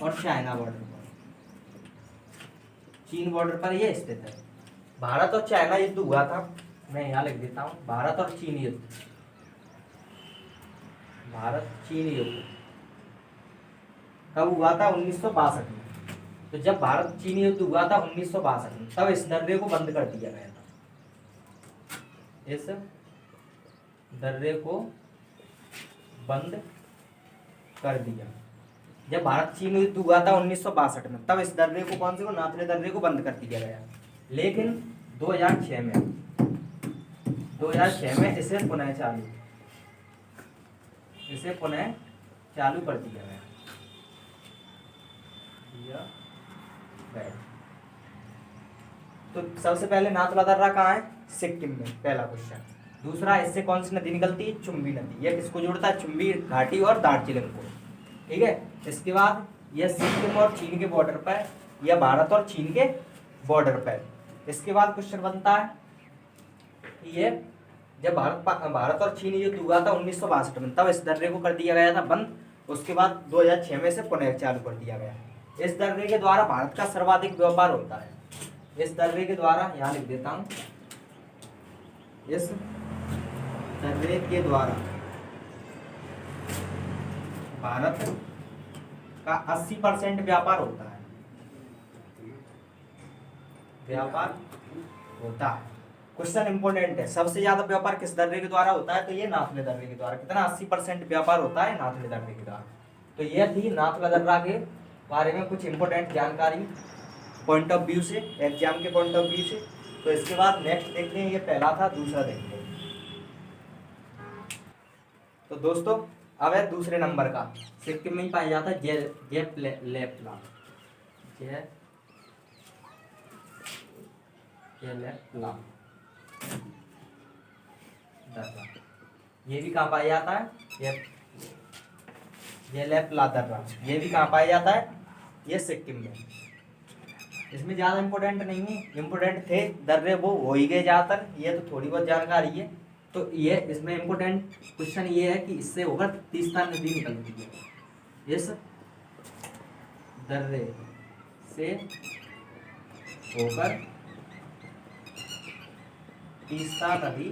S1: और चाइना बॉर्डर पर, चीन बॉर्डर पर यह स्थित है। भारत और चाइना युद्ध हुआ था, मैं यहाँ लिख देता हूँ, भारत और चीन युद्ध। भारत चीन युद्ध कब हुआ था? 1962 में। तो जब भारत चीन युद्ध हुआ था 1962 में, तब इस दर्रे को बंद कर दिया गया था। इस दर्रे को बंद कर दिया। जब भारत चीन युद्ध हुआ था 1962 में, तब इस दर्रे को, कौन से को? नाथुला दर्रे को बंद कर दिया गया। लेकिन 2006 में इसे पुनः चालू कर दिया गया। तो सबसे पहले नाथुला दर्रा कहाँ है? सिक्किम में, पहला क्वेश्चन। दूसरा, इससे कौन सी नदी निकलती है? चुम्बी नदी। यह किसको जोड़ता है? चुम्बी घाटी और दार्जिलिंग को। ठीक है। इसके बाद यह सिक्किम और चीन के बॉर्डर पर, यह भारत और चीन के बॉर्डर पर। इसके बाद क्वेश्चन बनता है कि ये जब भारत और चीन युद्ध हुआ था 1962 में, तब इस दर्रे को कर दिया गया था बंद। उसके बाद 2006 में से पुनः चालू कर दिया गया। इस दर्रे के द्वारा भारत का सर्वाधिक व्यापार होता है। इस दर्रे के द्वारा, यहाँ लिख देता हूँ, इस दर्रे के द्वारा भारत का 80% व्यापार होता है। क्वेश्चन इंपोर्टेंट है। सबसे ज्यादा व्यापार किस दर्रे के द्वारा होता है? तो ये नाथुला दर्रे के द्वारा। कितना? 80% व्यापार होता है नाथुला दर्रे के द्वारा। तो यह थी नाथुला दर्रा के बारे में कुछ इंपोर्टेंट जानकारी पॉइंट ऑफ व्यू से, एग्जाम के पॉइंट ऑफ व्यू से। तो इसके बाद नेक्स्ट देखते हैं, ये पहला था, दूसरा देखते हैं। तो दोस्तों अब है दूसरे नंबर का। सिक्किम में ही पाया जाता है जेलेपला दर्रा। ये भी कहाँ पाया जाता है? जेलेपला दर्रा, ये भी कहाँ पाया जाता है? ये सिक्किम में। इसमें ज़्यादा इम्पोर्टेंट नहीं है, इम्पोर्टेंट थे दर्रे वो हो ही गए ज़्यादातर। ये तो थोड़ी बहुत जानकारी है। तो ये इसमें इम्पोर्टेंट क्वेश्चन ये है कि इससे होकर तीस्ता नदी निकलती है। इस दर्रे से होकर तीस्ता नदी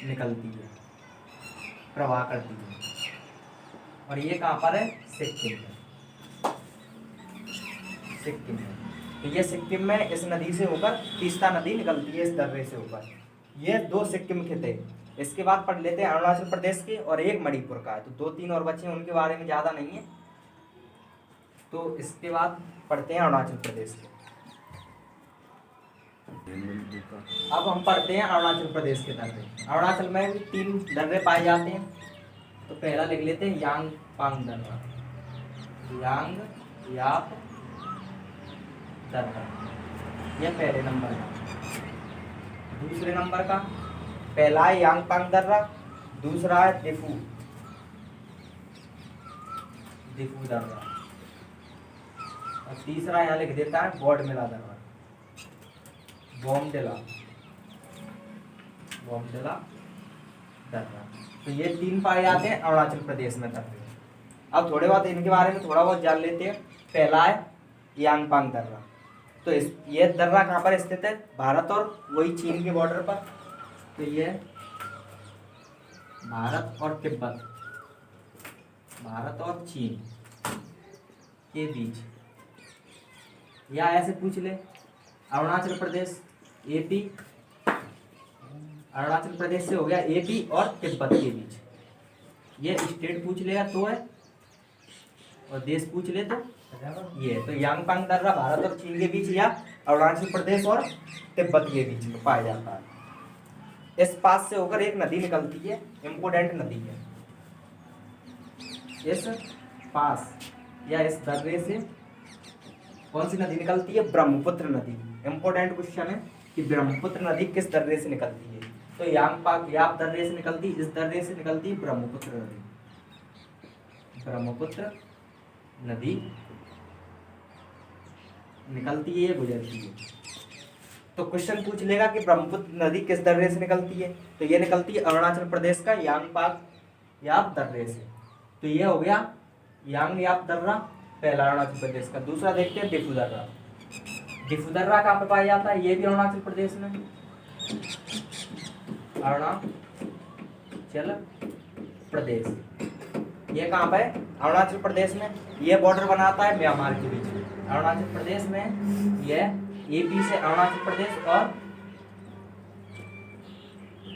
S1: निकलती है, प्रवाह करती है। और ये कहाँ पर है? सिक्किम में। सिक्किम में। तो ये सिक्किम में इस नदी से होकर तीस्ता नदी निकलती है, इस दर्रे से होकर। ये दो सिक्किम के थे। इसके बाद पढ़ लेते हैं अरुणाचल प्रदेश के, और एक मणिपुर का है। तो 2-3 और बच्चे हैं, उनके बारे में ज़्यादा नहीं है। तो इसके बाद पढ़ते हैं अरुणाचल प्रदेश के। अब हम पढ़ते हैं अरुणाचल प्रदेश के दर्रे। अरुणाचल में भी 3 दर्रे पाए जाते हैं। तो पहला लिख लेते हैं यांगपांग दर्रा, यांगयाप दर्रा, यह पहले नंबर का। दूसरे नंबर का पहला है यांगपांग दर्रा, दूसरा है दिफू दर्रा, और तीसरा यहाँ लिख देता है बॉडमेला दर्रा, बॉमडिला दर्रा। तो ये 3 पाए जाते हैं अरुणाचल प्रदेश में दर्रे। अब थोड़े बहुत इनके बारे में थोड़ा बहुत जान लेते हैं। पहला है यांगपांग दर्रा। तो ये दर्रा कहाँ पर स्थित है? भारत और वही चीन के बॉर्डर पर। तो ये भारत और तिब्बत, भारत और चीन के बीच, या ऐसे पूछ ले अरुणाचल प्रदेश एपी, अरुणाचल प्रदेश से हो गया एपी और तिब्बत के बीच। ये स्टेट पूछ लेगा तो है, और देश पूछ ले तो ये। तो यांगपांग दर्रा भारत और चीन के बीच या अरुणाचल प्रदेश और तिब्बत के बीच में पाया जाता है। इस पास से होकर एक नदी निकलती है, इंपोर्टेंट नदी है। इस पास या इस दर्रे से कौन सी नदी निकलती है? ब्रह्मपुत्र नदी। इंपॉर्टेंट क्वेश्चन है कि ब्रह्मपुत्र नदी किस दर्रे से निकलती है? तो यांगपाक याप दर्रे से निकलती, इस दर्रे से निकलती है ब्रह्मपुत्र नदी। ब्रह्मपुत्र नदी निकलती है या गुजरती है? तो क्वेश्चन पूछ लेगा कि ब्रह्मपुत्र नदी किस दर्रे से निकलती है, तो ये निकलती है अरुणाचल प्रदेश का यांगपाक याप दर्रे से। तो ये हो गया यांग याप दर्रा, पहला अरुणाचल प्रदेश का। दूसरा देखते हैं डिफू दर्रा। डिफू दर्रा कहाँ पे पाया जाता है? ये भी अरुणाचल प्रदेश में, अरुणाचल प्रदेश। ये कहाँ पे? अरुणाचल प्रदेश में। ये बॉर्डर बनाता है म्यांमार के बीच में। अरुणाचल प्रदेश में ये यूपी से अरुणाचल प्रदेश और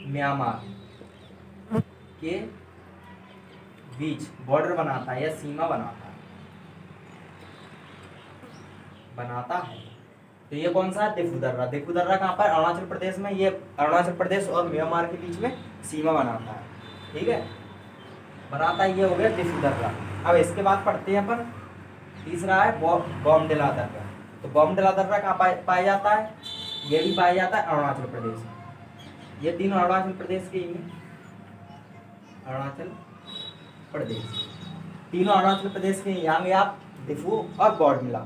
S1: म्यांमार के बीच बॉर्डर बनाता है या सीमा बनाता है। तो ये कौन सा? डिफू दर्रा। डिफू दर्रा कहाँ पर? अरुणाचल प्रदेश में। ये अरुणाचल प्रदेश और म्यांमार के बीच में सीमा बनाता है, ठीक है, बनाता है। ये हो गया डिफू दर्रा। अब इसके बाद पढ़ते हैं अपन, तीसरा है बॉमडिला दर्रा। तो बॉमडिला दर्रा कहाँ पाया जाता है? ये भी पाया जाता है अरुणाचल प्रदेश में। ये तीनों अरुणाचल प्रदेश के ही हैं, अरुणाचल प्रदेश, तीनों अरुणाचल प्रदेश के यांगयाप, डिफू और बॉमडिला।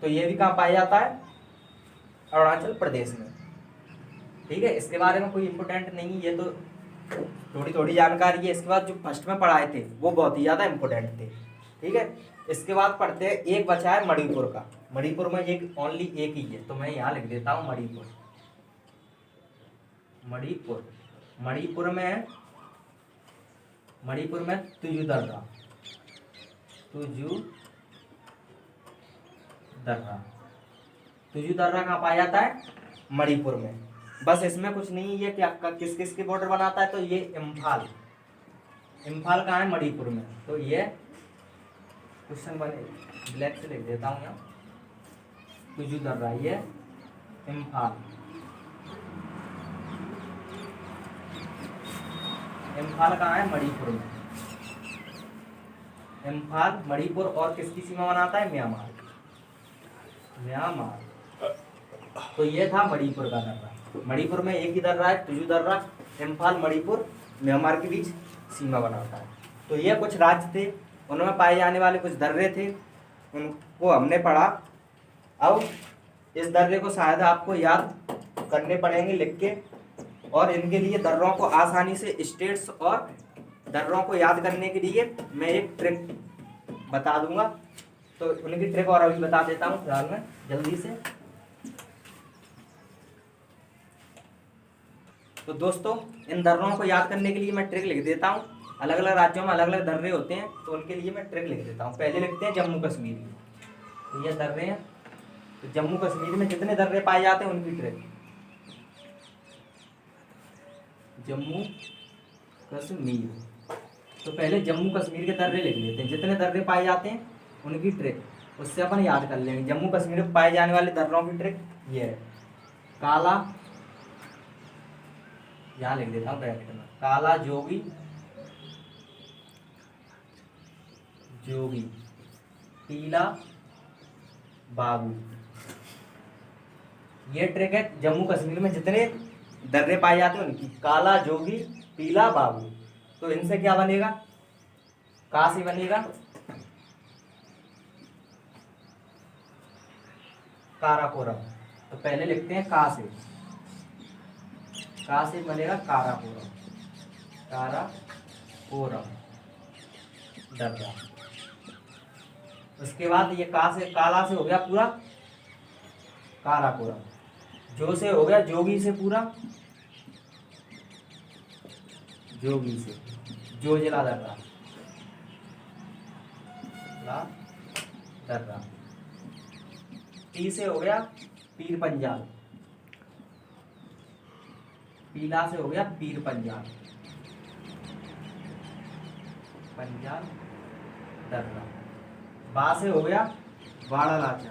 S1: तो ये भी कहाँ पाया जाता है? अरुणाचल प्रदेश में, ठीक है। इसके बारे में कोई इंपोर्टेंट नहीं, ये तो थोड़ी थोड़ी जानकारी है। इसके बाद जो फर्स्ट में पढ़ाए थे वो बहुत ही ज़्यादा इंपॉर्टेंट थे, ठीक है। इसके बाद पढ़ते हैं, एक बचा है मणिपुर का। मणिपुर में एक ओनली एक ही है, तो मैं यहाँ लिख देता हूँ मणिपुर। मणिपुर मणिपुर में तुजू दर्रा, तुजू दर्रा कहाँ पाया जाता है? मणिपुर में। बस इसमें कुछ नहीं है कि आपका किस किस के बॉर्डर बनाता है। तो ये इम्फाल कहाँ है? मणिपुर में। तो ये क्वेश्चन बने, ब्लैक से लिख देता हूँ यहाँ, तुजू दर्रा, ये इम्फाल कहाँ है? मणिपुर में। इम्फाल मणिपुर और किसकी सीमा बनाता है? म्यांमार। तो ये था मणिपुर का दर्रा। मणिपुर में एक ही दर्रा है, तुजू दर्रा। इम्फाल, मणिपुर, म्यांमार के बीच सीमा बनाता है। तो ये कुछ राज्य थे, उनमें पाए जाने वाले कुछ दर्रे थे, उनको हमने पढ़ा। अब इस दर्रे को शायद आपको याद करने पड़ेंगे लिख के, और इनके लिए दर्रों को आसानी से, स्टेट्स और दर्रों को याद करने के लिए मैं एक ट्रिक बता दूंगा। तो उनकी ट्रिक और अभी बता देता हूँ फिलहाल में जल्दी से। तो दोस्तों, इन दर्रों को याद करने के लिए मैं ट्रिक लिख देता हूँ। अलग अलग राज्यों में अलग अलग दर्रे होते हैं, तो उनके लिए मैं ट्रिक लिख देता हूँ। पहले लिखते हैं जम्मू कश्मीर की। तो ये दर्रे हैं, तो जम्मू कश्मीर में जितने दर्रे पाए जाते हैं उनकी ट्रिक। जम्मू कश्मीर, तो पहले जम्मू कश्मीर के दर्रे लिख लेते हैं, जितने दर्रे पाए जाते हैं उनकी ट्रिक, उससे अपन याद कर लेंगे। जम्मू कश्मीर में पाए जाने वाले दर्रों की ट्रिक ये है। काला, यहाँ लिख देता हूँ ब्रैकेट में, काला जोगी, पीला बाबू। ये ट्रिक है जम्मू कश्मीर में जितने दर्रे पाए जाते हैं उनकी, काला जोगी, पीला बाबू। तो इनसे क्या बनेगा? का से बनेगा काराकोरम। तो पहले लिखते हैं का से बनेगा काराकोरम, दर्रा। उसके बाद ये काला से हो गया पूरा काराकोरम, जो से हो गया जोगी से पूरा, जोगी से जोजिला दर्रा, पी से हो गया पीर पंजाल, पीला से हो गया पीर पंजाल दर्रा। बा से हो गया वाड़ा लाचा।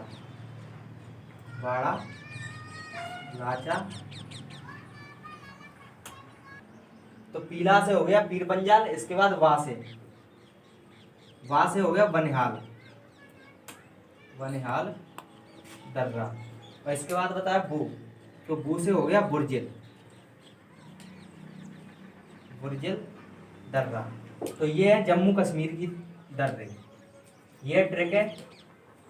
S1: तो पीला से हो गया पीर पंजाल। इसके बाद वा से हो गया बनिहाल, बनिहाल दर्रा। और इसके बाद बताया बू, तो बू से हो गया बुर्जिल, बुर्जिल दर्रा। तो ये है जम्मू कश्मीर की दर्रे। ये ट्रिक है,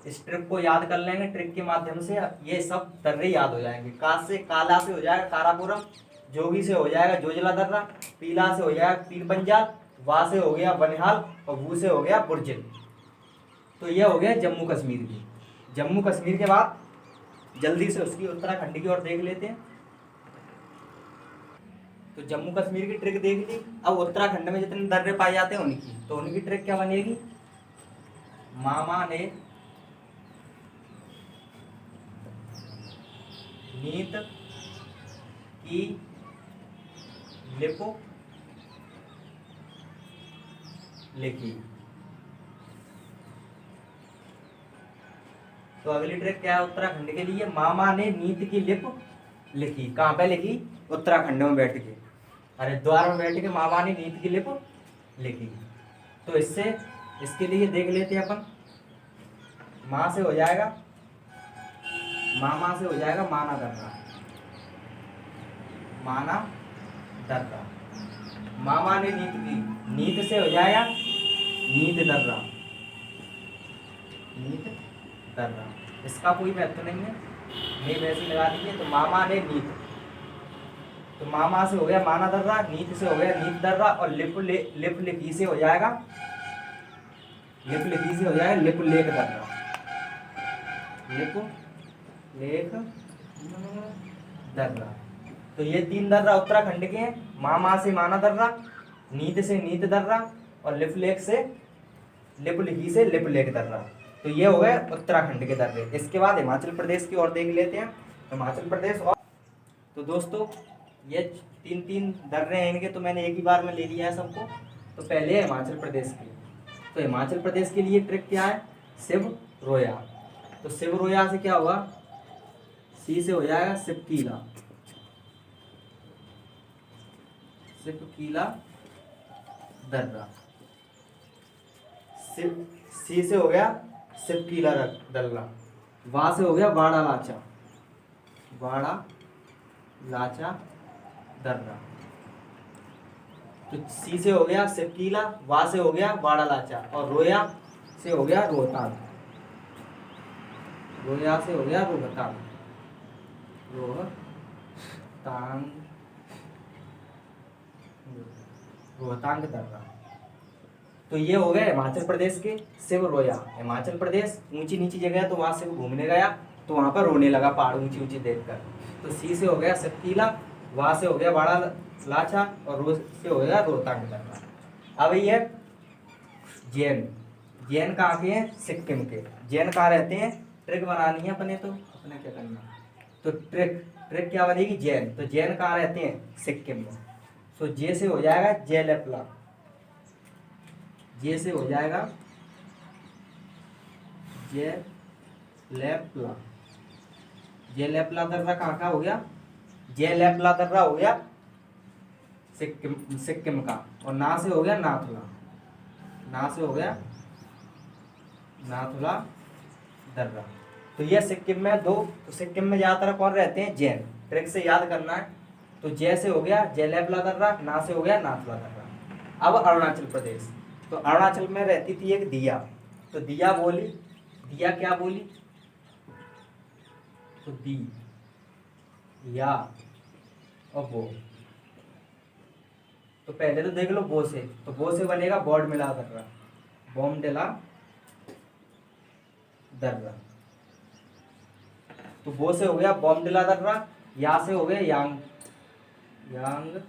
S1: इस ट्रिक को याद कर लेंगे, ट्रिक के माध्यम से ये सब दर्रे याद हो जाएंगे। काला से हो जाएगा कारापुरम, जोगी से हो जाएगा जोजिला दर्रा, पीला से हो जाएगा पीर पंजाल, वा से हो गया बनिहाल और बू से हो गया बुर्जिल। तो ये हो गया जम्मू कश्मीर की। जम्मू कश्मीर के बाद जल्दी से उसकी उत्तराखंड की ओर देख लेते हैं। तो जम्मू कश्मीर की ट्रिक देख ली, अब उत्तराखंड में जितने दर्रे पाए जाते हैं उनकी, तो उनकी ट्रिक क्या बनेगी? मामा ने नीत की लिप लिखी। तो अगली ट्रिक क्या है उत्तराखंड के लिए? मामा ने नीत की लिप लिखी। कहाँ पे लिखी? उत्तराखंड में बैठ के, हरिद्वार में बैठ के मामा ने नीत की लिप लिखी। तो इसके लिए देख लेते हैं अपन। माँ से हो जाएगा, मामा से हो जाएगा माना दर्रा, माना दर्रा। मामा ने नीत की, नीत से हो जाएगा नीत दर्रा, नीत दर्रा। इसका कोई महत्व नहीं है, नहीं वैसे लगा दीजिए। तो मामा ने नीत, तो मामा से हो गया माना दर्रा, नीत से हो गया नीत दर्रा, और लिप लिखी से हो जाएगा, लिप लिखी से हो जाएगा लिप लेख दर्रा, लिप लेख दर्रा। तो ये 3 दर्रा उत्तराखंड के हैं, मामा से माना दर्रा, नीत से नीत दर्रा, और लिप लेख से लिप लिखी से लिप लेख दर्रा। तो ये हो गए उत्तराखंड के दर्रे। इसके बाद हिमाचल प्रदेश की ओर देख लेते हैं। हिमाचल प्रदेश और तो दोस्तों ये 3 दर्रे हैं इनके, तो मैंने एक ही बार में ले लिया है सबको। तो पहले है हिमाचल प्रदेश की। तो हिमाचल प्रदेश के लिए ट्रिक क्या है? शिव रोया। तो शिव रोया से क्या हुआ? सी से हो जाएगा शिवकीला, शिवकीला दर्रा। सी से हो गया शिवकीला दर्रा। वा से हो गया वाड़ा लाचा, वाड़ा लाचा दर्रा। तो सी से हो गया शिवकीला, वा से हो गया वाड़ा लाचा, और रोया से हो गया रोहतांग, रोया से हो गया रोहतांग, रोहतांग, रोहतांग दर्रा। तो ये हो गए हिमाचल प्रदेश के शिव रोया। हिमाचल प्रदेश ऊंची नीची जगह है, तो वहां से वो घूमने गया, तो वहां पर रोने लगा पहाड़ ऊंची ऊंची देखकर। तो सी से हो गया शिवकीला, वहां से हो गया वाड़ा लाचा, और रो से हो गया रोहतांग दर्रा। अब ये जैन, जैन कहाँ के हैं? सिक्किम के। जैन कहाँ रहते हैं? ट्रिक बनानी है अपने, तो अपने क्या करना, तो ट्रिक क्या बनेगी? जैन। तो जैन कहाँ रहते हैं? सिक्किम में। तो जे से हो जाएगा जेलेपला, जे से हो जाएगा जेलेपला, जेलेपला दर्रा कहाँ का हो गया? जेलेपला दर्रा हो गया सिक्किम का। और ना से हो गया नाथुला, ना से हो गया नाथुला दर्रा। तो ये सिक्किम में 2। तो सिक्किम में ज्यादातर कौन रहते हैं? जैन। ट्रिक से याद करना है। तो जय से हो गया जेलेपला दर्रा, ना से हो गया नाथुला दर्रा। अब अरुणाचल प्रदेश। तो अरुणाचल में रहती थी एक दिया। तो दिया बोली, दिया क्या बोली? तो दी या और वो। तो पहले तो देख लो बो से, तो बो से बनेगा बॉड मिला दर्रा, बॉम्डिला दर्रा। तो बो से हो गया बॉम्डिला दर्रा, या से हो गया यांग, यांग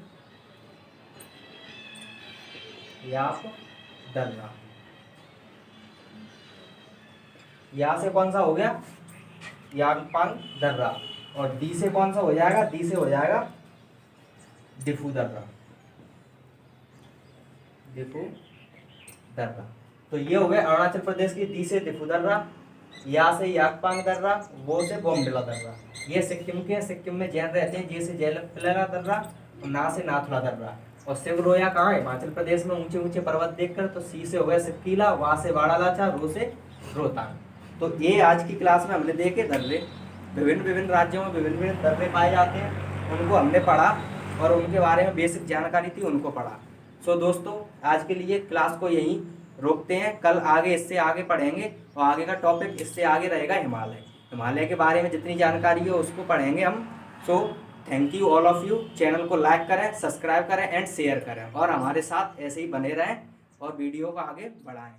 S1: याप दर्रा। या से कौन सा हो गया? यांगपांग दर्रा। और दी से कौन सा हो जाएगा? दी से हो जाएगा डिफू दर्रा, डिफू दर्रा। तो ये हो गए अरुणाचल प्रदेश की दी से डिफू दर्रा, या से यांगपांग दर्रा, वो से बॉम्डिला दर्रा। ये सिक्किम के, सिक्किम में जैन रहते हैं। जे से जेलेपला दर्रा, और ना से नाथुला दर्रा। और शिव रोया कहाँ है? हिमाचल प्रदेश में। ऊंचे ऊंचे पर्वत देखकर, तो सी से हो गया शिवकीला, वा से वाड़ा लाचा, रो से रोहतांग। तो ये आज की क्लास में हमने देखे दर्रे। विभिन्न विभिन्न राज्यों में विभिन्न विभिन्न दर्रे पाए जाते हैं, उनको हमने पढ़ा और उनके बारे में बेसिक जानकारी थी उनको पढ़ा। सो दोस्तों, आज के लिए क्लास को यहीं रोकते हैं। कल आगे इससे आगे पढ़ेंगे और आगे का टॉपिक इससे आगे रहेगा हिमालय। हिमालय के बारे में जितनी जानकारी है उसको पढ़ेंगे हम। So thank you all of you. Channel को लाइक करें, सब्सक्राइब करें एंड शेयर करें और हमारे साथ ऐसे ही बने रहें और वीडियो को आगे बढ़ाएं।